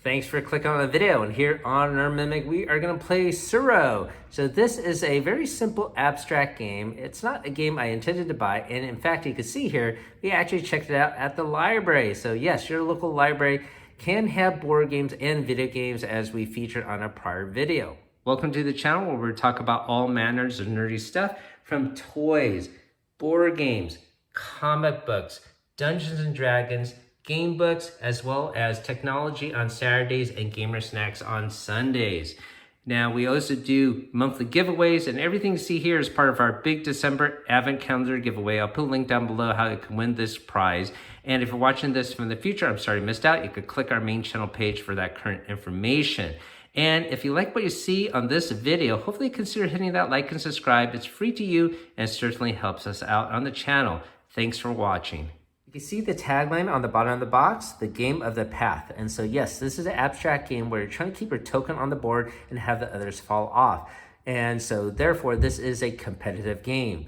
Thanks for clicking on the video, and here on our Mimic we are going to play Tsuro. So this is a very simple abstract game. It's not a game I intended to buy, and in fact you can see here we actually checked it out at the library. So yes, your local library can have board games and video games as we featured on a prior video. Welcome to the channel where we talk about all manners of nerdy stuff, from toys, board games, comic books, Dungeons and Dragons, game books, as well as technology on Saturdays and gamer snacks on Sundays. Now, we also do monthly giveaways, and everything you see here is part of our big December Advent Calendar giveaway. I'll put a link down below how you can win this prize. And if you're watching this from the future, I'm sorry you missed out, you could click our main channel page for that current information. And if you like what you see on this video, hopefully consider hitting that like and subscribe. It's free to you and certainly helps us out on the channel. Thanks for watching. You can see the tagline on the bottom of the box, the game of the path. And so yes, this is an abstract game where you're trying to keep your token on the board and have the others fall off. And so therefore, this is a competitive game.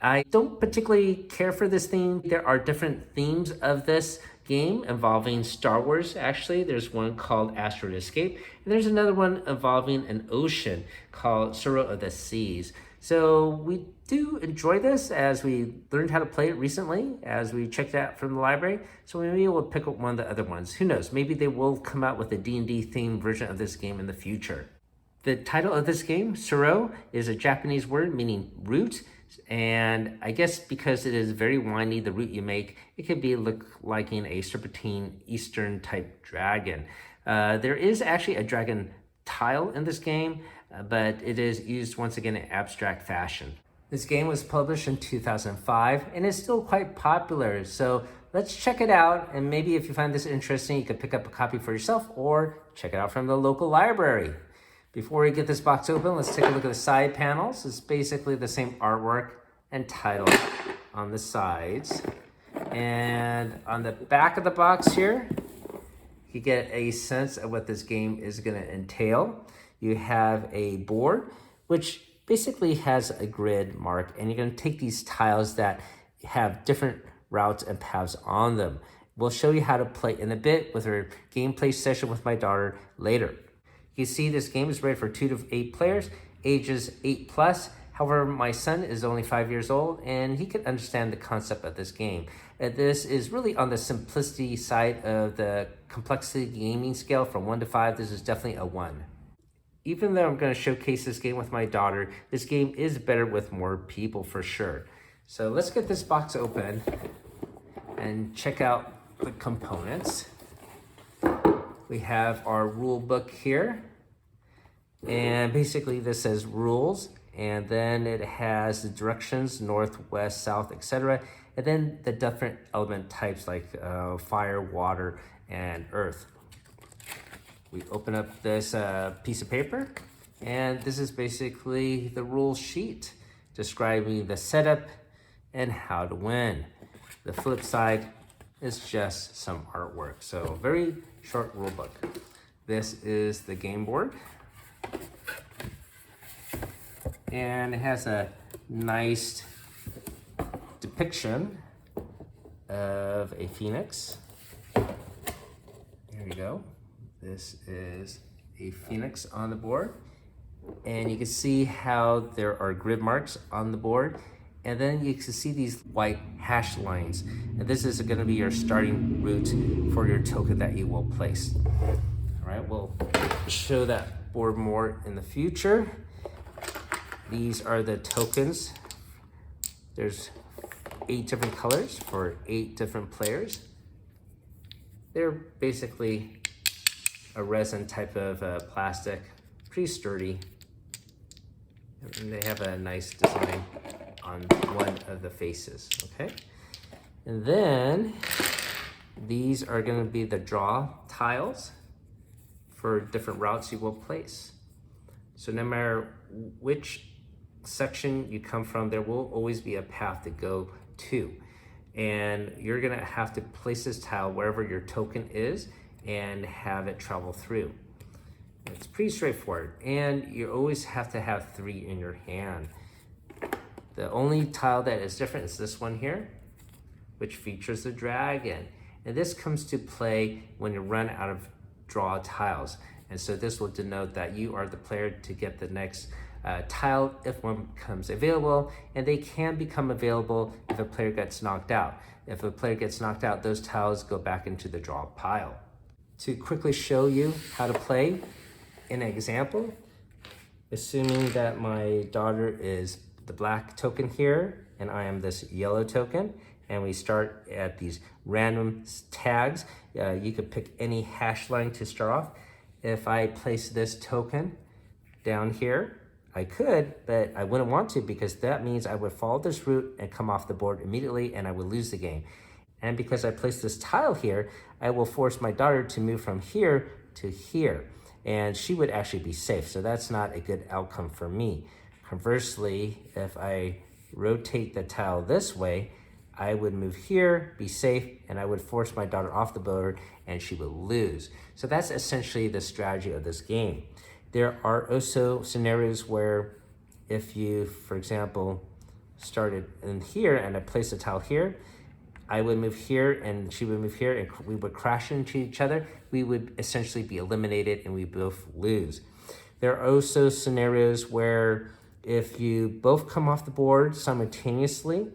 I don't particularly care for this theme. There are different themes of this game involving Star Wars, actually. There's one called Asteroid Escape, and there's another one involving an ocean called Tsuro of the Seas. So we do enjoy this as we learned how to play it recently, as we checked it out from the library. So maybe we'll pick up one of the other ones. Who knows? Maybe they will come out with a D&D themed version of this game in the future. The title of this game, Tsuro, is a Japanese word meaning root. And I guess because it is very windy, the route you make, it could look like a serpentine Eastern type dragon. There is actually a dragon tile in this game, but it is used once again in abstract fashion. This game was published in 2005 and is still quite popular. So let's check it out, and maybe if you find this interesting, you could pick up a copy for yourself or check it out from the local library. Before we get this box open, let's take a look at the side panels. It's basically the same artwork and title on the sides. And on the back of the box here, you get a sense of what this game is going to entail. You have a board, which basically has a grid mark, and you're going to take these tiles that have different routes and paths on them. We'll show you how to play in a bit with our gameplay session with my daughter later. You see this game is rated for 2 to 8 players, ages 8+. However, my son is only 5 years old and he can understand the concept of this game. This is really on the simplicity side of the complexity gaming scale. From 1 to 5, this is definitely a 1. Even though I'm going to showcase this game with my daughter, this game is better with more people for sure. So let's get this box open and check out the components. We have our rule book here, and basically this says rules, and then it has the directions, north, west, south, etc. And then the different element types like fire, water, and earth. We open up this piece of paper, and this is basically the rule sheet describing the setup and how to win. The flip side is just some artwork. So very short rule book. This is the game board, and it has a nice depiction of a phoenix. There you go. This is a phoenix on the board, and you can see how there are grid marks on the board, and then you can see these white hash lines, and this is going to be your starting route for your token that you will place. All right, we'll show that board more in the future. These are the tokens. There's 8 different colors for 8 different players. They're basically a resin type of plastic, pretty sturdy, and they have a nice design on one of the faces. Okay, and then these are going to be the draw tiles for different routes you will place. So no matter which section you come from, there will always be a path to go to, and you're going to have to place this tile wherever your token is and have it travel through. It's pretty straightforward, and you always have to have 3 in your hand. The only tile that is different is this one here, which features the dragon. And this comes to play when you run out of draw tiles. And so this will denote that you are the player to get the next tile if one becomes available, and they can become available if a player gets knocked out. If a player gets knocked out, those tiles go back into the draw pile. To quickly show you how to play in an example, assuming that my daughter is the black token here and I am this yellow token, and we start at these random tags. You could pick any hash line to start off. If I place this token down here, I could, but I wouldn't want to, because that means I would follow this route and come off the board immediately and I would lose the game. And because I placed this tile here, I will force my daughter to move from here to here, and she would actually be safe. So that's not a good outcome for me. Conversely, if I rotate the tile this way, I would move here, be safe, and I would force my daughter off the board and she would lose. So that's essentially the strategy of this game. There are also scenarios where if you, for example, started in here and I placed a tile here, I would move here and she would move here and we would crash into each other. We would essentially be eliminated and we both lose. There are also scenarios where if you both come off the board simultaneously,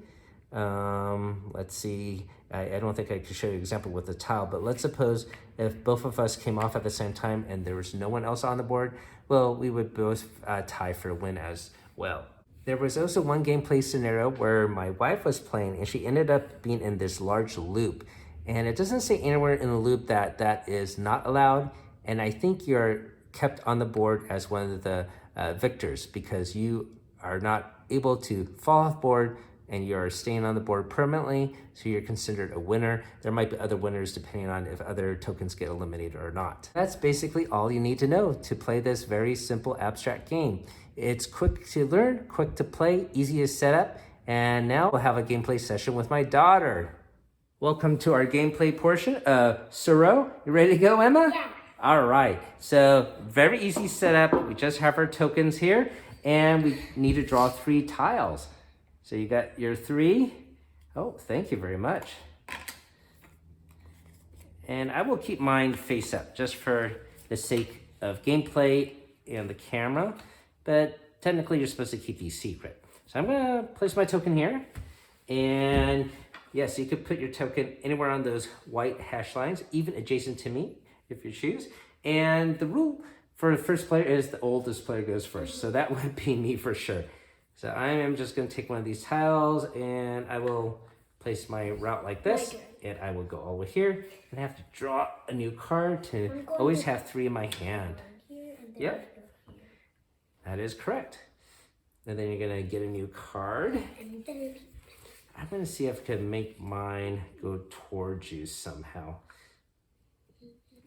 let's see, I don't think I could show you an example with the tile, but let's suppose if both of us came off at the same time and there was no one else on the board, well, we would both tie for a win as well. There was also one gameplay scenario where my wife was playing and she ended up being in this large loop. And it doesn't say anywhere in the loop that that is not allowed. And I think you're kept on the board as one of the victors, because you are not able to fall off board and you're staying on the board permanently, so you're considered a winner. There might be other winners depending on if other tokens get eliminated or not. That's basically all you need to know to play this very simple abstract game. It's quick to learn, quick to play, easy to set up, and now we'll have a gameplay session with my daughter. Welcome to our gameplay portion of Tsuro. You ready to go, Emma? Yeah. All right, so very easy setup. We just have our tokens here, and we need to draw 3 tiles. So you got your 3. Oh, thank you very much. And I will keep mine face up just for the sake of gameplay and the camera, but technically you're supposed to keep these secret. So I'm gonna place my token here, and yes, you could put your token anywhere on those white hash lines, even adjacent to me if you choose. And the rule for the first player is the oldest player goes first. So that would be me for sure. So I am just gonna take one of these tiles and I will place my route like this. And I will go over here and have to draw a new card to always have 3 in my hand. Yep, that is correct. And then you're gonna get a new card. I'm gonna see if I can make mine go towards you somehow.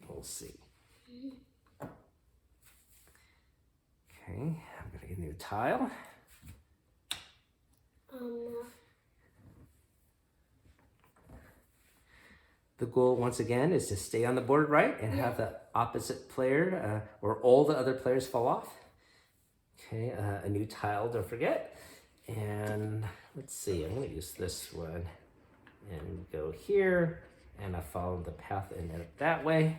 We'll see. Okay, I'm gonna get a new tile. The goal, once again, is to stay on the board right and have the opposite player or all the other players fall off. Okay, a new tile, don't forget. And let's see, I'm gonna use this one and go here, and I follow the path and end it that way.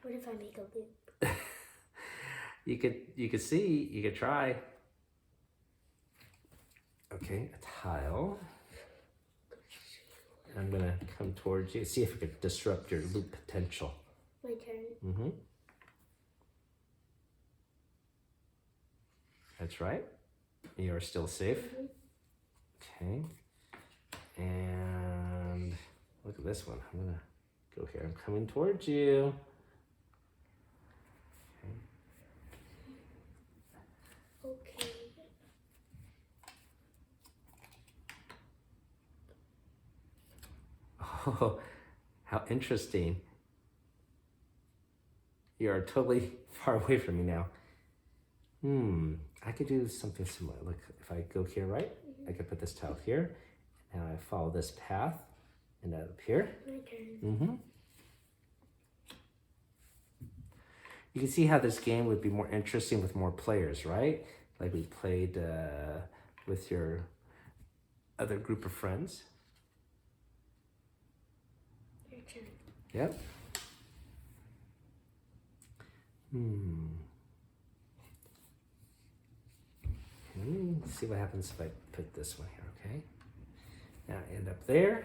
What if I make a loop? You could see, you could try. Okay, a tile. I'm gonna come towards you, see if I can disrupt your loop potential. My turn. Mm-hmm. That's right. You are still safe. Okay. And look at this one. I'm gonna go here. I'm coming towards you. Okay. Oh, how interesting. You are totally far away from me now. I could do something similar. Look, if I go here, right? I could put this tile here. Now I follow this path and up here. My turn. You can see how this game would be more interesting with more players, right? Like we played with your other group of friends. Your turn. Yep. Let's see what happens if I put this one here, okay? Now end up there.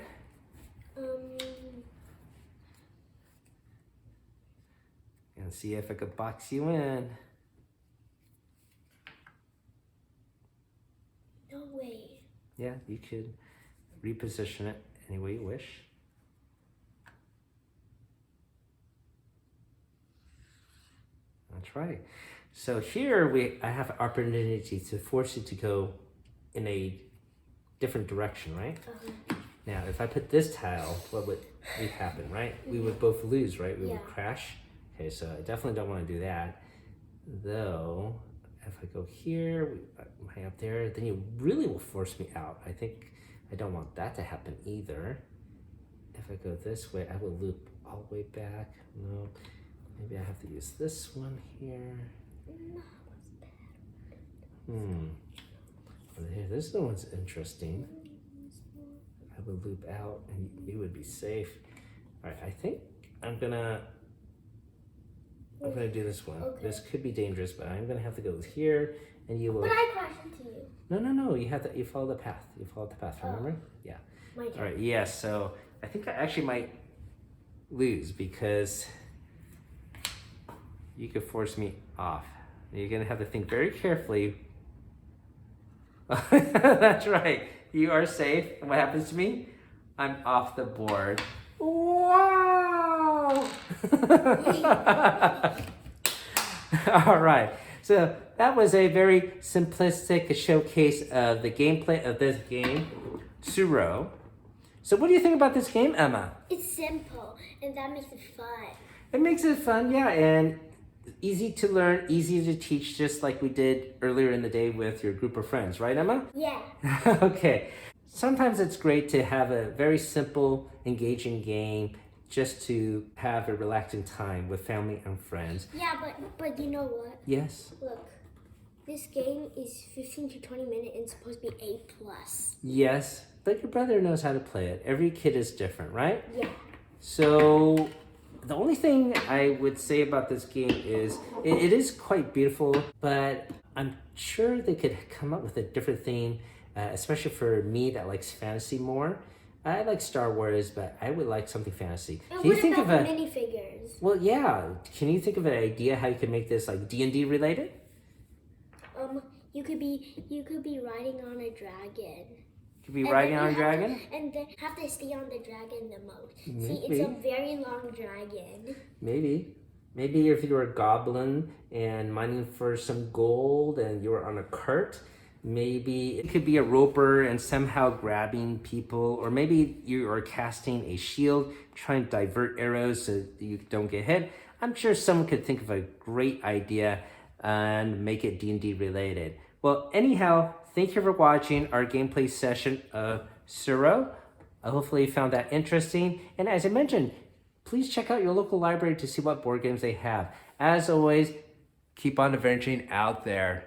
And see if I could box you in. No way. Yeah, you could reposition it any way you wish. That's right. So here I have an opportunity to force you to go in a different direction, right? Now, if I put this tile, what would happen, right? We would both lose, right? We would crash. Okay, so I definitely don't want to do that. Though, if I go here, way up there, then you really will force me out. I think I don't want that to happen either. If I go this way, I will loop all the way back. No, maybe I have to use this one here. Here, this one's interesting. I would loop out and you would be safe. All right, I think I'm gonna do this one. Okay. This could be dangerous, but I'm gonna have to go here and you will. But I crashed into you. No, you follow the path. You follow the path, remember? Yeah. My turn. All right, yes, so I think I actually might lose because you could force me off. You're gonna have to think very carefully. That's right. You are safe. And what happens to me? I'm off the board. Wow! All right. So that was a very simplistic showcase of the gameplay of this game, Tsuro. So what do you think about this game, Emma? It's simple, and that makes it fun. It makes it fun, yeah, and easy to learn, easy to teach, just like we did earlier in the day with your group of friends, right, Emma? Yeah. Okay. Sometimes it's great to have a very simple, engaging game just to have a relaxing time with family and friends. Yeah, but you know what? Yes. Look, this game is 15 to 20 minutes and it's supposed to be A+. Yes, but your brother knows how to play it. Every kid is different, right? Yeah. So the only thing I would say about this game is it is quite beautiful, but I'm sure they could come up with a different theme, especially for me that likes fantasy more. I like Star Wars, but I would like something fantasy. And Can you what think about of the minifigures? Well, yeah. Can you think of an idea how you could make this like D&D related? You could be riding on a dragon. Could be riding on a dragon? And then have to stay on the dragon the most. Maybe. See, it's a very long dragon. Maybe. Maybe if you were a goblin and mining for some gold and you were on a cart, maybe it could be a roper and somehow grabbing people, or maybe you are casting a shield, trying to divert arrows so that you don't get hit. I'm sure someone could think of a great idea and make it D&D related. Well, anyhow, thank you for watching our gameplay session of Tsuro. Hopefully you found that interesting. And as I mentioned, please check out your local library to see what board games they have. As always, keep on adventuring out there.